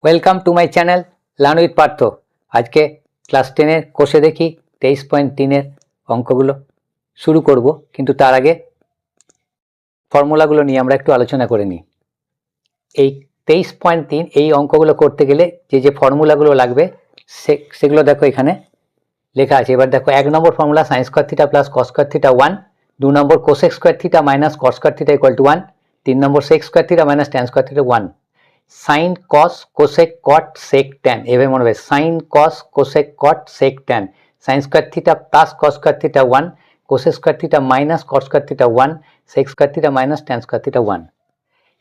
Welcome to my channel learn with Partha. আজকে class 10-এর কোষে দেখি 23.3-এর অঙ্কগুলো শুরু করব, কিন্তু তার আগে ফর্মুলাগুলো নিয়ে আমরা একটু আলোচনা করে নিই। এই 23.3 এই অঙ্কগুলো করতে গেলে যে ফর্মুলাগুলো লাগবে সেগুলো দেখো এখানে লেখা আছে। এবার দেখো 1 number formula sine square theta plus cos square theta 1, 2 number cosec square theta minus cos square theta equal to 1, 3 number sec square theta minus tan square theta 1, sine cos cosec cot sec tan, এভাবে মনে হবে sine cos cosec cot sec tan, sine square theta plus cos square theta 1, cosec square theta minus cot square theta 1, sec square theta minus tan square theta 1।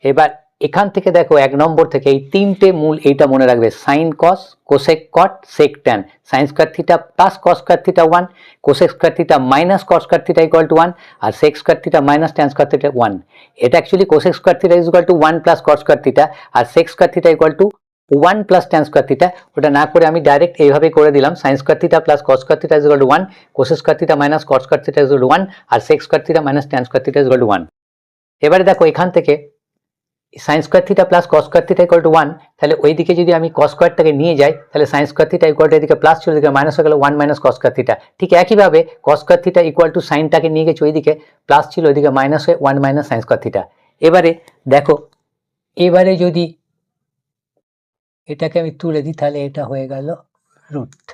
এবার এখান থেকে দেখো 1 নম্বর থেকে এই তিনটে মূল এইটা মনে রাখবে, sine cos cosec cot sec tan, sine square theta plus cos square theta 1, cosec square theta minus cos square theta equal to 1 আর sec square theta minus tan square theta 1। এটা actually cosec square theta is equal to 1 plus cos square theta আর sec square theta equal to 1 plus tan square theta. ওটা না করে আমি direct এইভাবে করে দিলাম, sign square theta plus cos square theta is equal to 1, cosec square theta minus cos square theta is equal to 1 আর sec square theta minus tan square theta is equal to 1। এবারে দেখো এখান থেকে sine square theta plus cos square theta equal to 1, তাহলে ওই দিকে যদি আমি কস স্কয়ারটাকে নিয়ে যাই তাহলে sign square theta equal two এদিকে প্লাস ছিল, এদিকে মাইনাস হয়ে গেল 1 মাইনাস কস স্কয়ার থিটা। ঠিক একইভাবে cos square theta equal to সাইনটাকে নিয়ে গেছে ওইদিকে প্লাস ছিল, ওইদিকে মাইনাস হয়ে 1 মাইনাস সাইন স্কয়ার থিটা। এবারে দেখো এবারে যদি এটাকে আমি তুলে দিই তাহলে এটা হয়ে গেল রুট।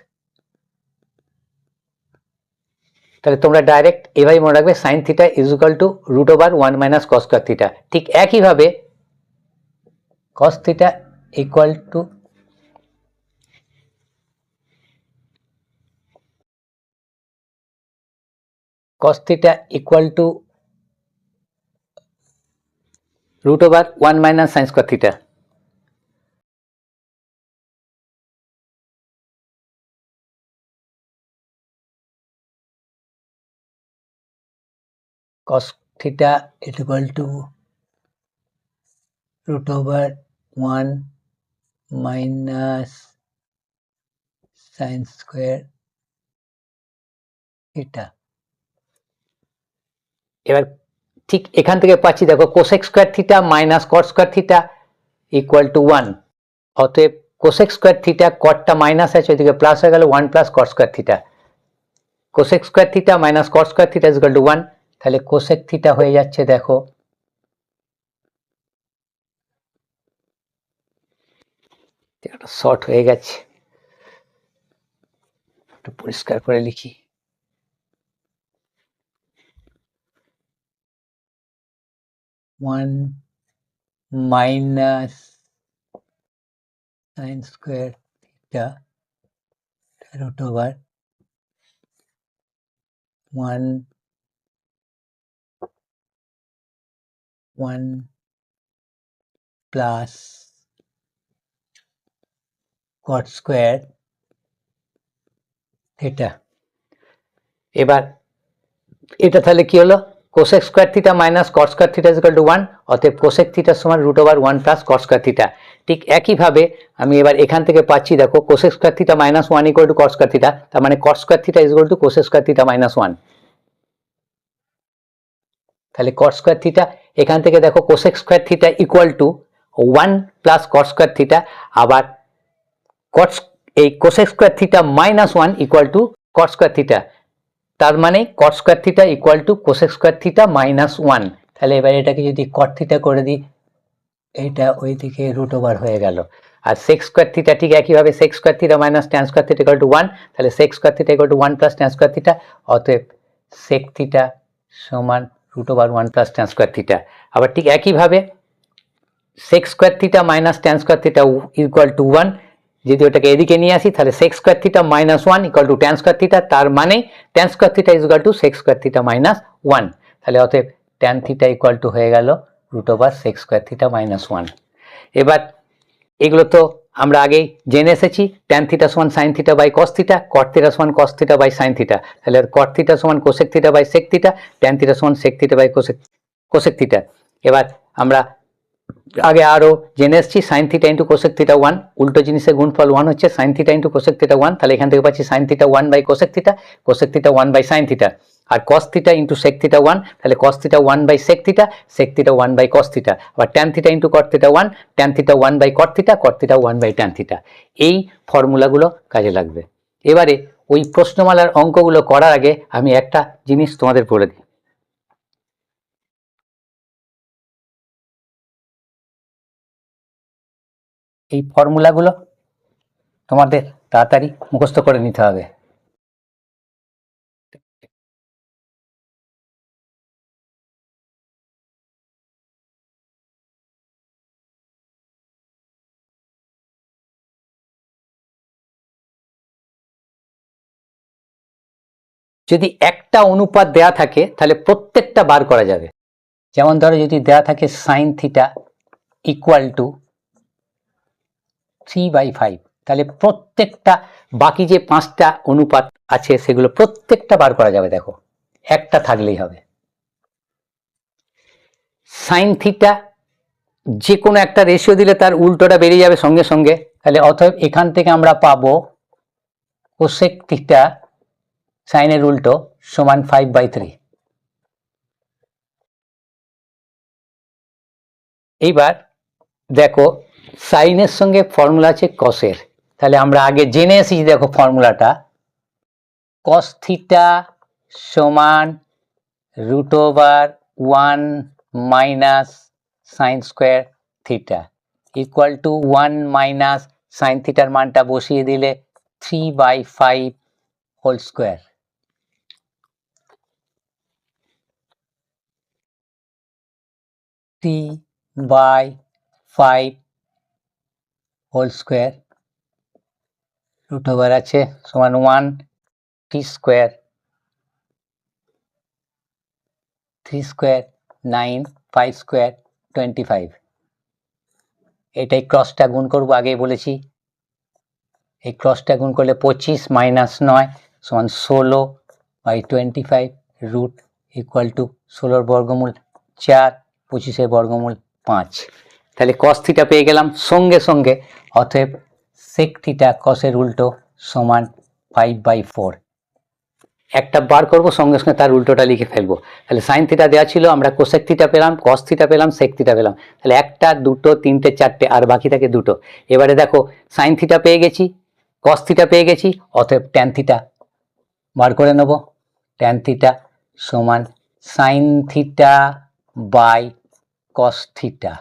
তাহলে তোমরা ডাইরেক্ট এভাবে মনে রাখবে sine theta is equal to root over 1 minus cos square theta. ঠিক একইভাবে cos theta equal to root over 1 minus sin square theta. Cos theta is equal to root over 1 minus sin square theta. এবার ঠিক এখান থেকে পাচ্ছি দেখো cosec square theta minus cot square theta equal to 1, অতএব cosec square theta কটটা minus আছে ওইদিকে plus হয়ে গেল 1 plus cot square theta, cosec square theta minus cot square theta is equal to 1। তাহলে কোসেক থিটা হয়ে যাচ্ছে দেখো এটা শর্ট হয়ে গেছে, একটু পরিষ্কার করে লিখি। one minus sin square theta root over 1 plus cot square theta। এবার এটা তাহলে কি হলো, cosec square theta minus cot square theta is equal to 1, অতএব কোসেক থিটার সমান root over 1 plus cot square theta. ঠিক একইভাবে আমি এবার এখান থেকে পাচ্ছি দেখো cosec square theta minus 1 equal to cot square theta, তার মানে cot square theta is equal to cosec square theta minus 1। তাহলে কট স্কয়ার থিটা এখান থেকে দেখো cosec square theta equal to 1 plus cot square theta, আবার এই cosec square theta minus 1 equal to cot square theta, তার মানে cot square theta equal to cosec square theta minus 1। তাহলে এবার এটাকে যদি কট থিটা করে দিই এটা ওইদিকে রুট ওভার হয়ে গেল, আর সেক স্কয়ার থিটা ঠিক একইভাবে sec square theta minus tan square theta equal to 1, তাহলে sec square theta equal to 1 plus tan square theta, অতএব সেক থিটা সমান root over 1 plus tan square theta. আবার ঠিক একইভাবে sec square theta minus tan square theta equal to 1, যদি ওটাকে এদিকে নিয়ে আসি তাহলে sec square theta minus 1 equal to tan square theta, তার মানে tan square theta is equal to sec square theta minus 1। তাহলে অতএব ট্যান থিটা ইকুয়াল টু হয়ে গেল root over sec square theta minus 1। এবার এগুলো তো আমরা আগেই জেনে এসেছি, ট্যান থিটা সমান sine theta by cos theta, cot theta সমান cos theta by sine theta, তাহলে কট থিটা সমান cosec theta by sec theta, tan theta সমান sec theta by cosec theta. এবার আমরা আগে আরো জেনে এসেছি sign theta into cosec theta 1, উল্টো জিনিসের গুণফল 1 হচ্ছে sine theta into cosec theta 1, তাহলে এখান থেকে পাচ্ছি sine theta 1 by cosec theta 1 by sine theta. আর cos theta into sec theta 1, তাহলে cos theta 1 by sec theta 1 by cos theta, আবার tan theta into cot theta 1, tan theta 1 by cot theta 1 by tan theta. এই ফর্মুলাগুলো কাজে লাগবে। এবারে ওই প্রশ্নমালার অঙ্কগুলো করার আগে আমি একটা জিনিস তোমাদের বলে দিই। এই ফর্মুলাগুলো তোমাদের তাড়াতাড়ি মুখস্থ করে নিতে হবে। যদি একটা অনুপাত দেয়া থাকে তাহলে প্রত্যেকটা বার করা যাবে। যেমন ধরো যদি দেয়া থাকে sin থিটা ইকুয়াল টু 3/5, তাহলে প্রত্যেকটা বাকি যে 5টা অনুপাত আছে সেগুলো প্রত্যেকটা বার করা যাবে। দেখো একটা থাকলেই হবে। sin থিটা যে কোনো একটা রেশিও দিলে তার উল্টোটা বেরিয়ে যাবে সঙ্গে সঙ্গে, তাহলে অতএব এখান থেকে আমরা পাবো কোসেক থিটা সাইনের উল্টো সমান 5/3। এইবার দেখো সাইনের সঙ্গে ফর্মুলা আছে কসের, তাহলে আমরা আগে জেনে এসেছি। দেখো ফর্মুলাটা cos থিটা সমান √1 minus sine square theta equal to 1 minus sine থিটার মানটা বসিয়ে দিলে 3/5 হোল স্কোয়ার। (3/5 হোল স্কোয়ার) √, আছে সমান 1, t স্কোয়ার 3 স্কোয়ার 9, 5 স্কোয়ার 25। এটাই ক্রসটা গুণ করবো, আগেই বলেছি। এই ক্রসটা গুণ করলে 25 মাইনাস 9 সমান 16/25 রুট ইকুয়াল টু 16 বর্গমূল 4, 25 বর্গমূল 5। তাহলে cos থিটা পেয়ে গেলাম সঙ্গে সঙ্গে। অতএব sec থিটা cosের উল্টো সমান 5/4। একটা বার করব সঙ্গে সঙ্গে তার উল্টোটা লিখে ফেলবো। তাহলে সাইন থিটা দেওয়া ছিল, আমরা কোসেক থিটা পেলাম, cos থিটা পেলাম, sec থিটা পেলাম। তাহলে 1, 2, 3, 4 আর বাকি থাকে 2। এবারে দেখো সাইন থিটা পেয়ে গেছি, cos থিটা পেয়ে গেছি, অতএব tan থিটা বার করে নেব। tan থিটা সমান sine theta by cos theta,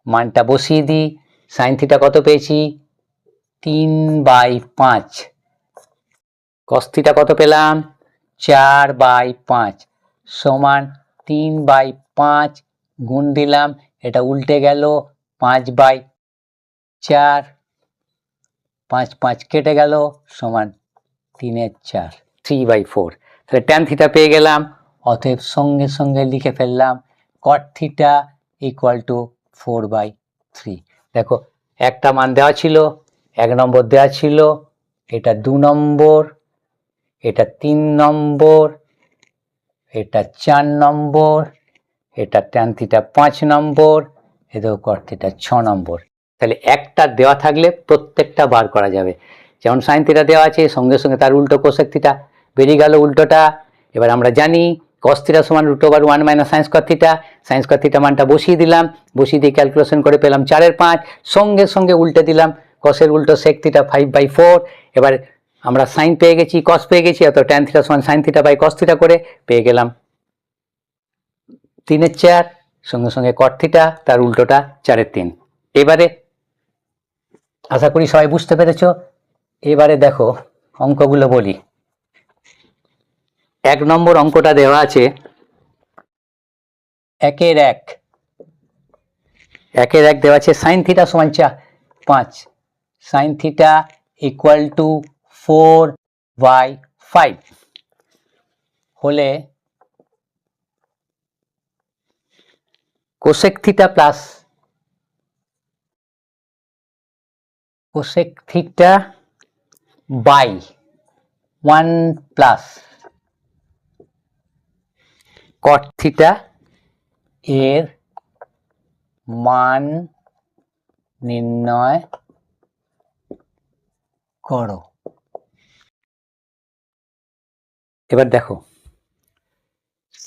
মানটা বসিয়ে দিই। সাইন থিটা কত পেয়েছি 3/5, cos থিটা কত পেলাম 4/5 সমান 3/5 গুণ দিলাম, এটা উল্টে গেল 5/4, 5 5 কেটে গেল সমান 3/4, 3/4। তাহলে tan থিটা পেয়ে গেলাম। অতএব সঙ্গে সঙ্গে লিখে ফেললাম cot থিটা ইকুয়াল টু 4/3। দেখো একটা মান দেওয়া ছিল, 1 নম্বর দেওয়া ছিল, এটা 2 নম্বর, এটা 3 নম্বর, এটা 4 নম্বর, এটা tan থিটা 5 নম্বর, এটা cot থিটা 6 নম্বর। তাহলে একটা দেওয়া থাকলে প্রত্যেকটা বার করা যাবে। যেমন সাইন থিটা দেওয়া আছে, সঙ্গে সঙ্গে তার উল্টো কোসেক থিটা বেরিয়ে গেল উল্টোটা। এবার আমরা জানি cos থিটা সমান √1 minus sine square theta, sign square theta মানটা বসিয়ে দিলাম, বসিয়ে দিয়ে ক্যালকুলেশন করে পেলাম 4/5, সঙ্গে সঙ্গে উল্টে দিলাম কসের উল্টো sec থিটা 5/4। এবার আমরা সাইন পেয়ে গেছি, cos পেয়ে গেছি, অত tan থিটা সমান sine theta by cos theta করে পেয়ে গেলাম 3/4, সঙ্গে সঙ্গে cot থিটা তার উল্টোটা 4/3। এবারে আশা করি সবাই বুঝতে পেরেছো। এবারে দেখো অঙ্কগুলো বলি। 1 নম্বর অঙ্কটা দেওয়া আছে 1/1 দেওয়া আছে সাইন থিটা সমান 5, সাইন থিটা ইকুয়াল টু 4/5 হলে cosec theta plus cosec theta by 1 plus cot theta এর মান নির্ণয় করো। এবার দেখো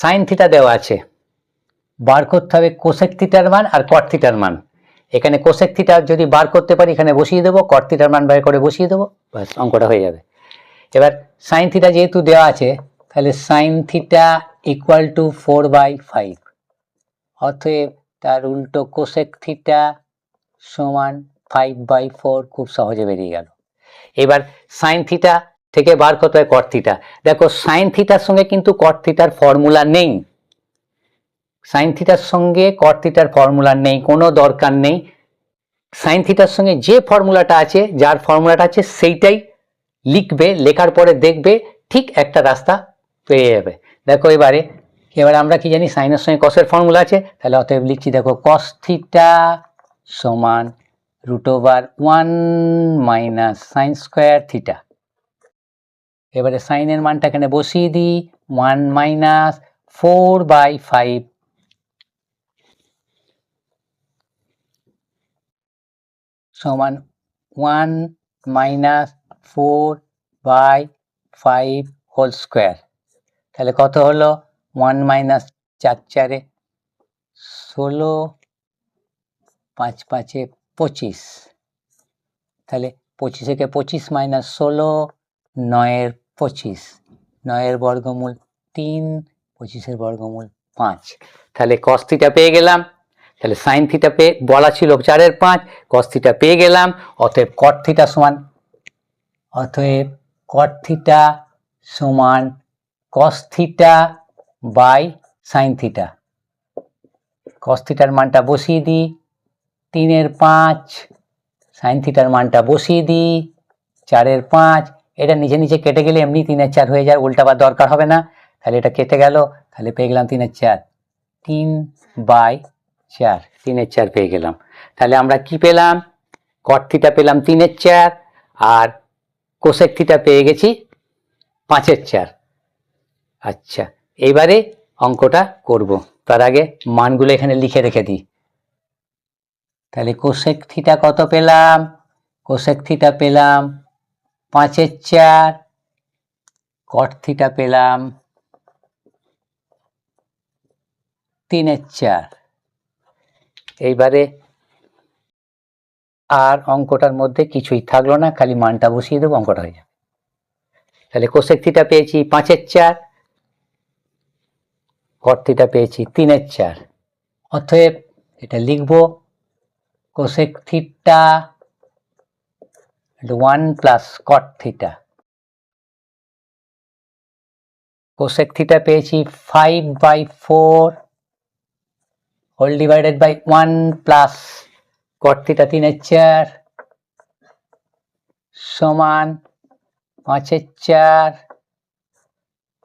সাইন থিটা দেওয়া আছে, বার করতে হবে কোসেক থিটার মান আর কট থিটার মান। এখানে কোসেক থিটা যদি বার করতে পারি এখানে বসিয়ে দেবো, কট থিটার মান বার করে বসিয়ে দেবো, ব্যাস অঙ্কটা হয়ে যাবে। এবার সাইন থিটা যেহেতু দেওয়া আছে তাহলে সাইন থিটা ইকুয়াল টু 4/5, অতএব তার উল্টো কোসেক থিটা সমান 5/4, খুব সহজে বেরিয়ে গেল। এবার সাইন থিটা থেকে বার করতে হয় কট থিটা। দেখো সাইন থিটার সঙ্গে কিন্তু কট থিটার ফর্মুলা নেই, সাইন থিটার সঙ্গে কট থিটার ফর্মুলা নেই, কোনো দরকার নেই। সাইন থিটার সঙ্গে যে ফর্মুলাটা আছে, যার ফর্মুলাটা আছে সেইটাই লিখবে, লেখার পরে দেখবে ঠিক একটা রাস্তা পেয়ে যাবে। দেখো এবার আমরা কি জানি, সাইনের সঙ্গে কসের ফর্মুলা আছে, তাহলে অতএব লিখছি, দেখো কস থিটা সমান √1 মাইনাস সাইন স্কোয়ার থিটা। এবারে সাইনের মানটা এখানে বসিয়ে দিই, 1 মাইনাস 4/5 সমান 1 মাইনাস 4/5 হোল স্কোয়ার। তাহলে কত হলো, 1 মাইনাস 4 4 16, 5 5 25, তাহলে 25 থেকে 25 মাইনাস 16, 9 25, 9 বর্গমূল 3, 25 বর্গমূল 5। তাহলে কস থিটা পেয়ে গেলাম। তাহলে সাইন থিটা পেয়ে বলা ছিল 4/5, কস থিটা পেয়ে গেলাম। অতএব কট থিটা সমান cos theta by sine theta. Cos থিটার মানটা বসিয়ে দিই, 3/5, সাইন থিটার মানটা বসিয়ে দিই 4/5। এটা নিজে নিজে কেটে গেলে এমনি 3/4 হয়ে যায়, উল্টাবার দরকার হবে না। তাহলে এটা কেটে গেল, তাহলে পেয়ে গেলাম 3/4, 3/4, 3/4 পেয়ে গেলাম। তাহলে আমরা কি পেলাম, কট থিটা পেলাম 3/4 আর কোসেক থিটা পেয়ে গেছি 5/4। আচ্ছা, এবারে অঙ্কটা করব, তার আগে মানগুলো এখানে লিখে রেখে দিই। তাহলে কোসেক থিটা কত পেলাম, কোসেক থিটা পেলাম 5/4, কট থিটা পেলাম 3/4। এইবারে আর অঙ্কটার মধ্যে কিছুই থাকলো না, খালি মানটা বসিয়ে দেবো, অঙ্কটা হয়ে যাবে। তাহলে কোসেক থিটা পেয়েছি 5/4, কট থিটা পেয়েছি 3/4। অতএব এটা লিখবো cosec theta 1 plus cot theta. Cosec theta পেয়েছি 5/4 whole divided by 1 plus cot theta 3/4 সমান 5/4,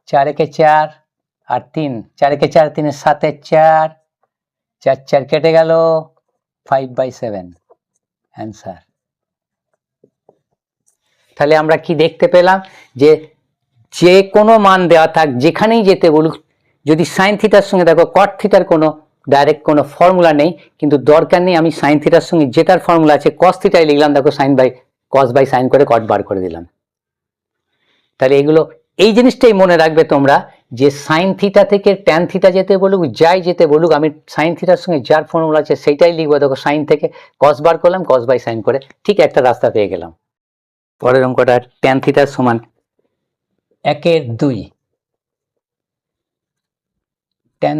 4 আর 3, 4 4, 3 7/4, 4 4 কেটে গেল, 5/7 অ্যান্সার। তাহলে আমরা কি দেখতে পেলাম, যে কোনো মান দেওয়া থাক, যেখানেই যেতে বলুক, যদি সাইন থিটার সঙ্গে, দেখো কট থিটার কোনো ডাইরেক্ট কোনো ফর্মুলা নেই, কিন্তু দরকার নেই, আমি সাইন থিটার সঙ্গে যেটার ফর্মুলা আছে কস থিটাই লিখলাম, দেখো কস বাই সাইন করে কট বার করে দিলাম। তাহলে এই জিনিসটাই মনে রাখবে তোমরা, যে সাইন থিটা থেকে ট্যান থিটা যেতে বলুক, যাই যেতে বলুক, আমি সাইন থিটার সঙ্গে যার ফর্মুলা আছে সেইটাই লিখবো। দেখো সাইন থেকে কস বার করলাম, কস বাই সাইন করে ঠিক একটা রাস্তা পেয়ে গেলাম। পরের অঙ্কটা ট্যান থিটার সমান 1/2, ট্যান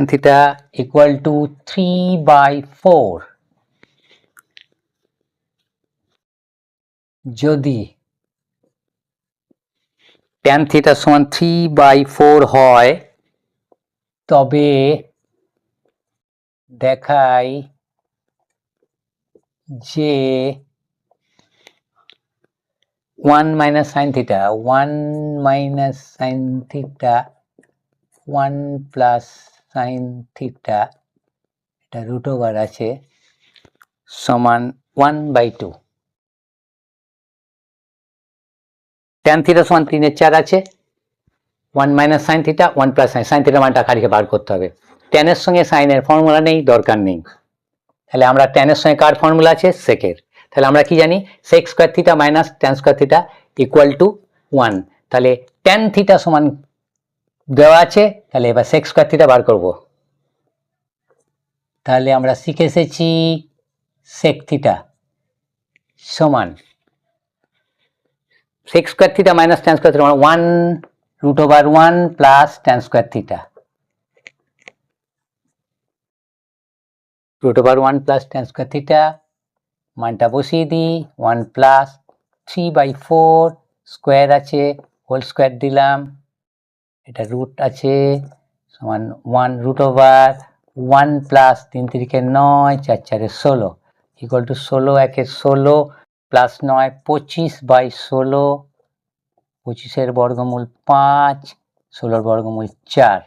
থিটা ইকুয়াল টু 3/4। যদি ট্যান থিটা সমান 3/4 হয়, তবে দেখাই যে 1 minus sine theta, 1 minus sine theta, 1 plus sine theta, এটা √ওভার আছে, সমান 1/2। ট্যান থিটা সমান 3/4 আছে, 1 minus sine theta, 1 plus sine theta মানটা খালিকে বার করতে হবে। ট্যানের সঙ্গে সাইনের ফর্মুলা নেই, দরকার নেই। তাহলে আমরা ট্যানের সঙ্গে কার ফর্মুলা আছে, সেকের। তাহলে আমরা কি জানি, sec square theta minus tan square theta equal to 1। তাহলে ট্যান থিটা সমান দেওয়া আছে, তাহলে এবার সেক স্কোয়ার থিটা বার করব। তাহলে আমরা শিখে এসেছি সেক থিটা সমান sec square theta minus tan square theta, 1√1 plus tan square theta, √1 plus tan square theta মানটা বসিয়ে দিই, 1 প্লাস 3/4 স্কোয়ার আছে, হোল স্কোয়ার দিলাম, এটা রুট আছে সমান 1√1 প্লাস 3 3 9 4 4 16 ইকুয়াল টু 16 1 16 প্লাস 9 25/16, 25-এর বর্গমূল 5, 16-এর বর্গমূল 4।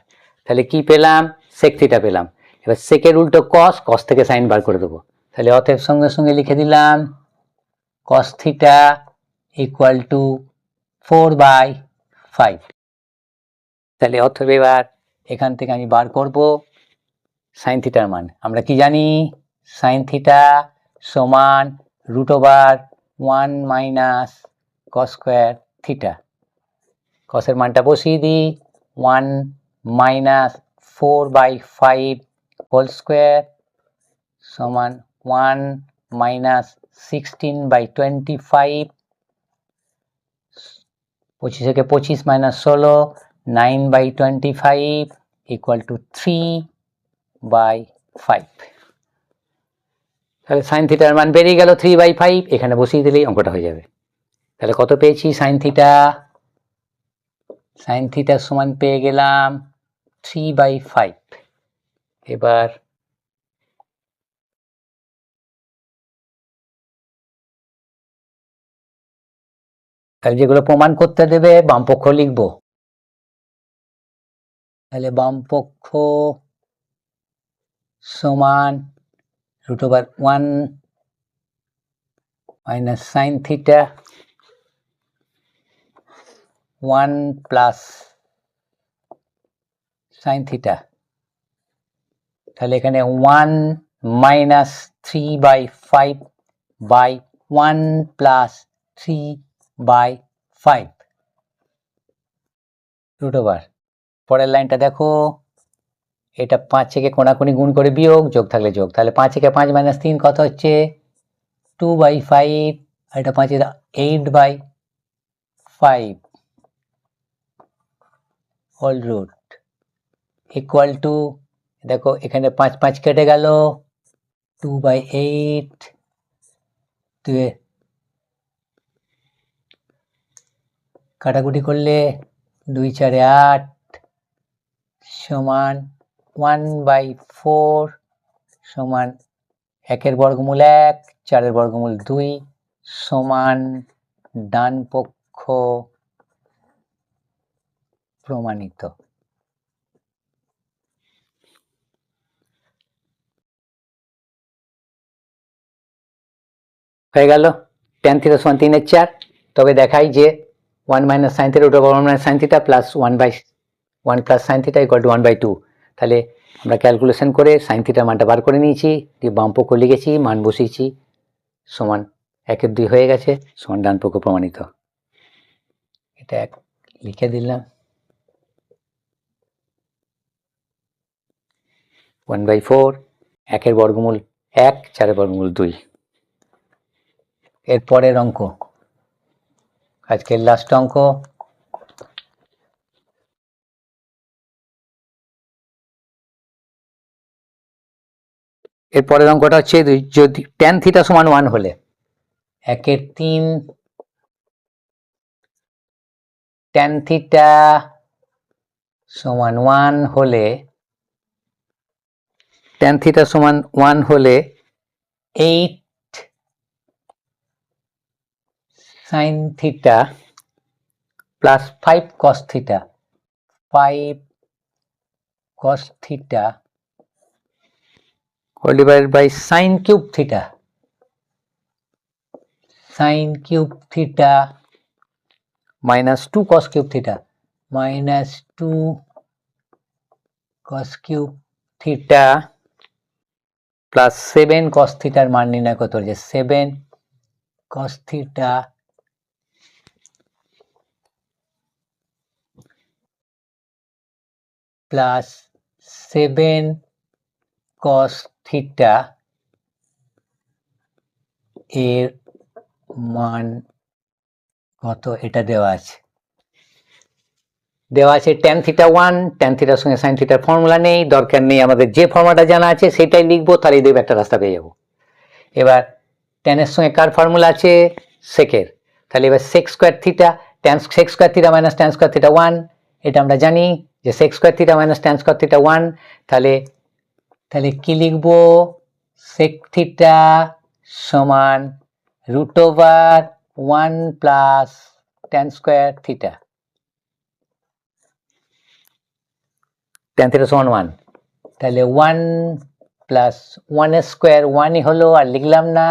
তাহলে কি পেলাম? সেক থিটা পেলাম। এবার সেকের উল্টো কস, কস থেকে সাইন বার করে দেবো। তাহলে অতএব সঙ্গে সঙ্গে লিখে দিলাম কস থিটা ইকুয়াল টু 4/5। তাহলে অতএব এবার এখান থেকে আমি বার করব সাইন থিটার মান। আমরা কি জানি? সাইন থিটা সমান √1 মাইনাস কস স্কোয়ার থিটা। কসের মানটা বসিয়ে দিই, 1 মাইনাস 4/5 হোল স্কোয়ার সমান 1 মাইনাস 16/25, 25 থেকে 25 মাইনাস 16, 9/25 ইকুয়াল টু 3/5। তাহলে সাইন থিটার মান বেরিয়ে গেল 3/5, এখানে বসিয়ে দিলেই অঙ্কটা হয়ে যাবে। তাহলে কত পেয়েছি সাইন থিটা? সাইন থিটার সমান পেয়ে গেলাম 3/5। এবার তাহলে যেগুলো প্রমাণ করতে দেবে বাম পক্ষ লিখব। তাহলে বাম পক্ষ সমান √1 minus sine theta 1 plus sign theta. তাহলে এখানে 1 মাইনাস 3/5 বাই 1 প্লাস 3/5 √। পরের লাইনটা দেখো, এটা 5 থেকে কোণাকুনি গুণ করে বিয়োগ, যোগ থাকলে যোগ। তাহলে 5 থেকে 5 মাইনাস 3 কত হচ্ছে? 2/5, আর এটা 5 8/5 হোল রুট ইকুয়াল টু, দেখো এখানে 5 5 কেটে গেল, 2/8, কাটাকুটি করলে 2 4 8 সমান 1/4 সমান 1-এর বর্গমূল 1, 4-এর বর্গমূল 2 সমান ডান পক্ষ প্রমাণিত। হয়ে গেল ট্যান থিটা সমান 3/4। তবে দেখাই যে 1 minus sine theta √1 minus sine theta plus 1 plus sine theta equal two 1/2। তাহলে আমরা ক্যালকুলেশন করে সাইন থিটার মানটা বার করে নিয়েছি, দিয়ে বাম পক্ষ লিখেছি, মান বসিয়েছি, সমান 1/2 হয়ে গেছে, সমান ডান পক্ষ প্রমাণিত। এটা লিখে দিলাম 1/4, 1-এর বর্গমূল 1, 4-এর বর্গমূল 2। এর পরের অঙ্ক, আজকের লাস্ট অঙ্ক। এর পরের অঙ্কটা হচ্ছে যদি ট্যান থিটা সমান 1 হলে 1/3 ট্যান থিটা সমান 1 হলে, ট্যান থিটা সমান 1 হলে 8 sine theta plus 5 cos theta, 5 cos theta whole divided by sin cube theta, sin cube theta minus 2 cos cube theta, minus 2 cos cube theta plus 7 cos theta এর মান নির্ণয় করতে হবে, 7 cos theta plus 7 cos theta এর মান কত এটা দেওয়া আছে tan থিটা 1 tan থিটার সঙ্গে sin থিটার ফর্মুলা নেই, দরকার নেই, আমাদের যে ফর্মুলাটা জানা আছে সেটাই লিখবো, তাহলে দেখবে একটা রাস্তা পেয়ে যাবো। এবার tan এর সঙ্গে কার ফর্মুলা আছে সেকের, তাহলে এবার sec square theta sec square theta minus tan square theta 1, এটা আমরা জানি যে sec square theta minus tan square theta 1, তাহলে কি লিখবো sec থিটা সমান √1 plus tan square theta, tan theta সমান 1, তাহলে 1 প্লাস 1 এর স্কয়ার 1ই হলো, আর লিখলাম না,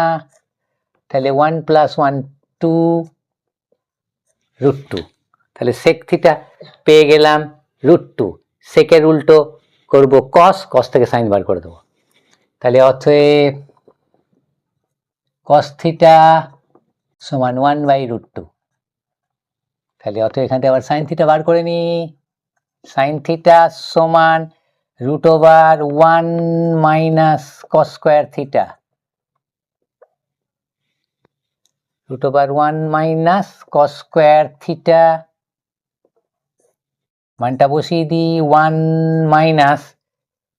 তাহলে 1 প্লাস 1 2 √2, তাহলে sec থিটা পেয়ে গেলাম √2, সেকের উল্টো করব cos থেকে sin বার করে দেবো, তাহলে অতএব cos থিটা সমান 1/√2, তাহলে অতএব এখান থেকে আবার sin থিটা বার করে নি, sin থিটা সমান √1 minus cos square theta, √1 minus cos square theta, মানটা বসিয়ে দিই, 1 minus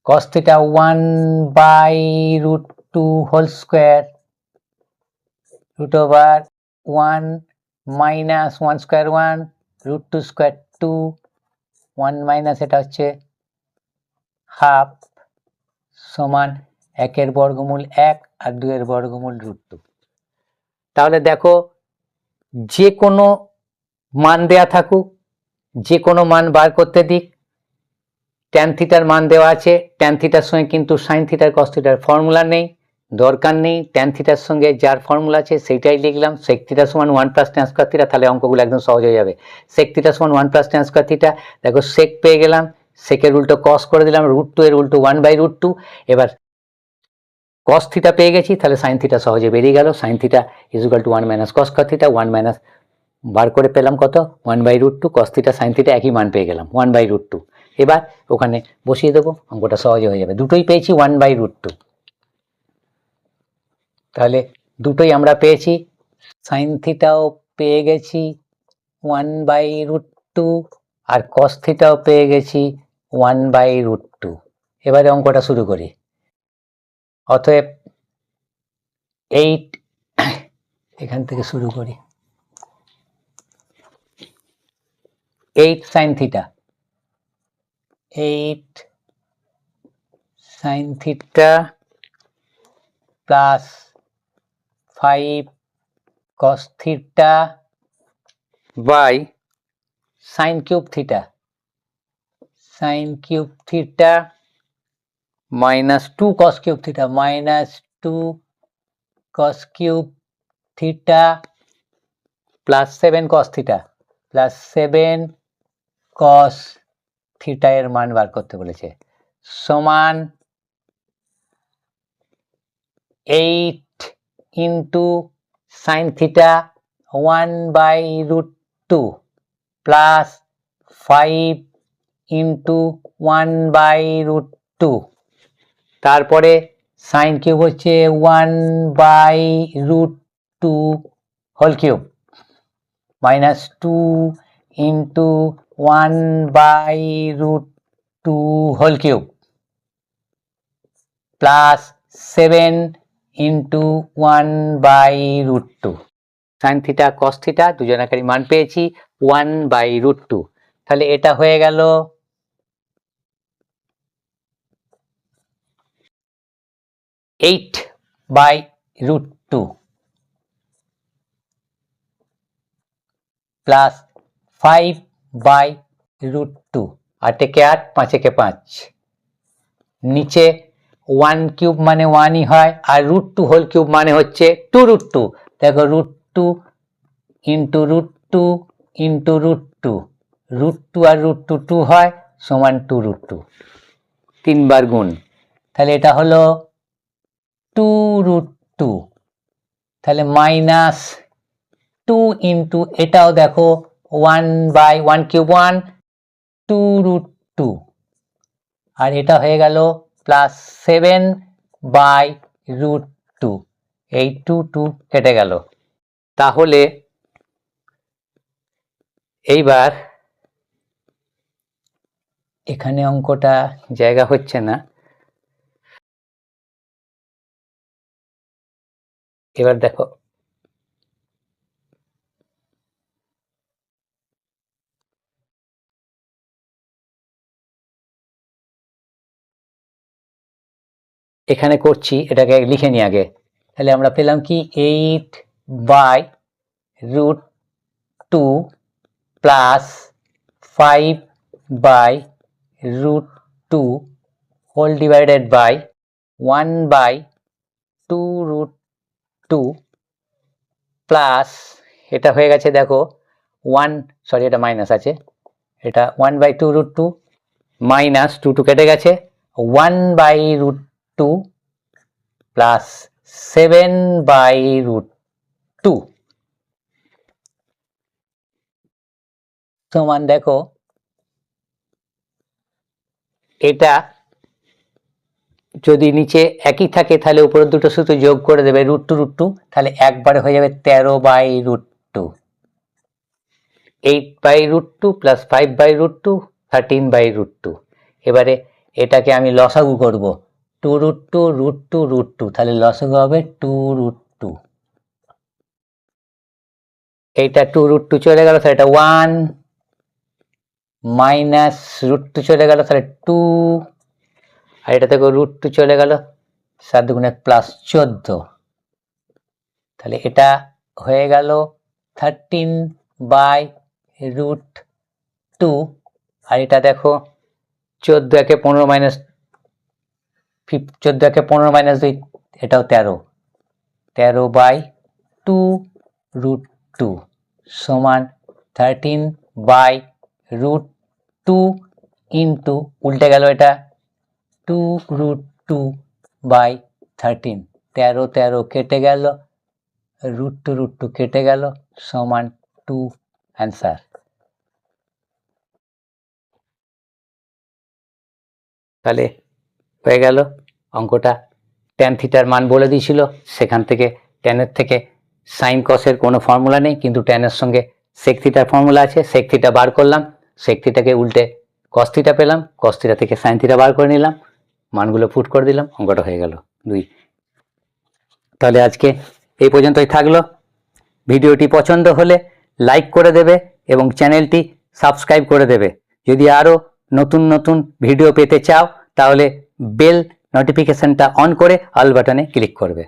cos theta 1/√2 whole square, √1 minus 1 square 1 √2 square 2, 1 minus এটা হচ্ছে হাফ, সমান 1 এর বর্গমূল 1 আর 2 এর বর্গমূল √2। তাহলে দেখো যে কোনো মান দেয়া থাকুক, যে কোনো মান বার করতে দিক, tan থিটার মান দেওয়া আছে, tan থিটার সঙ্গে কিন্তু sin থিটার cos থিটার ফর্মুলা নেই, দরকার নেই, tan থিটার সঙ্গে যার ফর্মুলা আছে সেটাই লিখলাম, sec থিটা সমান 1 প্লাস tan স্কয়ার থিটা, তাহলে অঙ্কগুলো একদম সহজ হয়ে যাবে। sec থিটা সমান 1 প্লাস tan স্কয়ার থিটা, দেখো sec পেয়ে গেলাম, সেকের উল্টো cos করে দিলাম, √2 এর উল্টো 1/√2, এবার cos থিটা পেয়ে গেছি, তাহলে sin থিটা সহজে বেরিয়ে গেল, sin theta equal to 1 minus cos theta, 1 minus বার করে পেলাম কত 1/√2, cos থিটা sin থিটা একই মান পেয়ে গেলাম 1/√2, এবার ওখানে বসিয়ে দেবো, অঙ্কটা সহজে হয়ে যাবে, দুটোই পেয়েছি 1/√2, তাহলে দুটোই আমরা পেয়েছি, sin থিটাও পেয়ে গেছি 1/√2 আর cos থিটাও পেয়ে গেছি 1/√2। এবারে অঙ্কটা শুরু করি, অতএব 8 এখান থেকে শুরু করি, 8 sin theta, 8 sin theta plus 5 cos theta by sin cube theta, sin cube theta minus 2 cos cube theta, minus 2 cos cube theta plus 7 cos theta, plus 7 cos theta এর মান বার করতে বলেছে, সমান 8 into sin theta 1/√2 plus 5 into 1/√2, তারপরে sin cube হচ্ছে 1/√2 whole cube, minus 2 into 1/√2 whole cube, plus 7 into 1/√2, sin theta cos theta দুজনাকারী মান পেয়েছি 1/√2, তাহলে এটা হয়ে গেল 8/√2 প্লাস 5/√2, 8 একে 8 5 একে 5, নিচে 1 কিউব মানে 1ই হয়, আর √2 হোল কিউব মানে হচ্ছে 2√2, দেখো √2 ইন্টু √2 ইন্টু √2, √2 আর √2 2 হয়, সমান 2√2, 3 বার গুণ, তাহলে এটা হলো 2√2, তাহলে মাইনাস 2 ইন্টু এটাও দেখো 1/1 কিউব 1 2√2 আর এটা হয়ে গেল +7/√2, এই 2 কেটে গেল। তাহলে এইবার এখানে অঙ্কটা জায়গা হচ্ছে না, এবার দেখো এখানে করছি, এটাকে লিখে নি আগে। তাহলে আমরা পেলাম কি 8/√2 plus 5/√2 whole divided by 1/2√2 plus এটা হয়ে গেছে দেখো 1, এটা মাইনাস আছে, এটা 1/2√2 মাইনাস 2 কেটে গেছে 1/√2 প্লাস 7/√2 সমান দেখো এটা যদি নিচে একই থাকে তাহলে উপরের দুটো সূত্র যোগ করে দেবে √2, তাহলে একবারে হয়ে যাবে 13/√2, 8/√2 প্লাস 5/√2 13/√2। এবারে এটাকে আমি লসাগু করব, 2√2 তাহলে লসাগু হবে 2√2। এইটা 2√2 চলে গেল, তাহলে এটা 1 মাইনাস √2 চলে গেল, তাহলে 2, আর এটা থেকে √2 চলে গেল, 7 দুগুণে +14, তাহলে এটা হয়ে গেল 13/√2। আর এটা দেখো 14 একে 15 মাইনাস 2, এটাও 13/2√2 সমান 13/√2 ইন্টু উল্টে গেল এটা 2√2/13, 13 কেটে গেল, √2 কেটে গেল, সমান 2 অ্যান্সার। তাহলে হয়ে গেল অঙ্কটা। ট্যান থিটার মান বলে দিয়েছিল, সেখান থেকে ট্যানের থেকে সাইন কসের কোনো ফর্মুলা নেই, কিন্তু ট্যানের সঙ্গে সেক থিটার ফর্মুলা আছে, সেক থিটা বার করলাম, সেক থিটাকে উল্টে কস থিটা পেলাম, কস থিটা থেকে সাইন থিটা বার করে নিলাম, মানগুলো পুট করে দিলাম, অঙ্কটা হয়ে গেল 2। তাহলে আজকে এই পর্যন্তই থাকলো। ভিডিওটি পছন্দ হলে লাইক করে দেবে এবং চ্যানেলটি সাবস্ক্রাইব করে দেবে। যদি আরও নতুন নতুন ভিডিও পেতে চাও তাহলে বেল নোটিফিকেশনটা অন করে অল বাটনে ক্লিক করবে।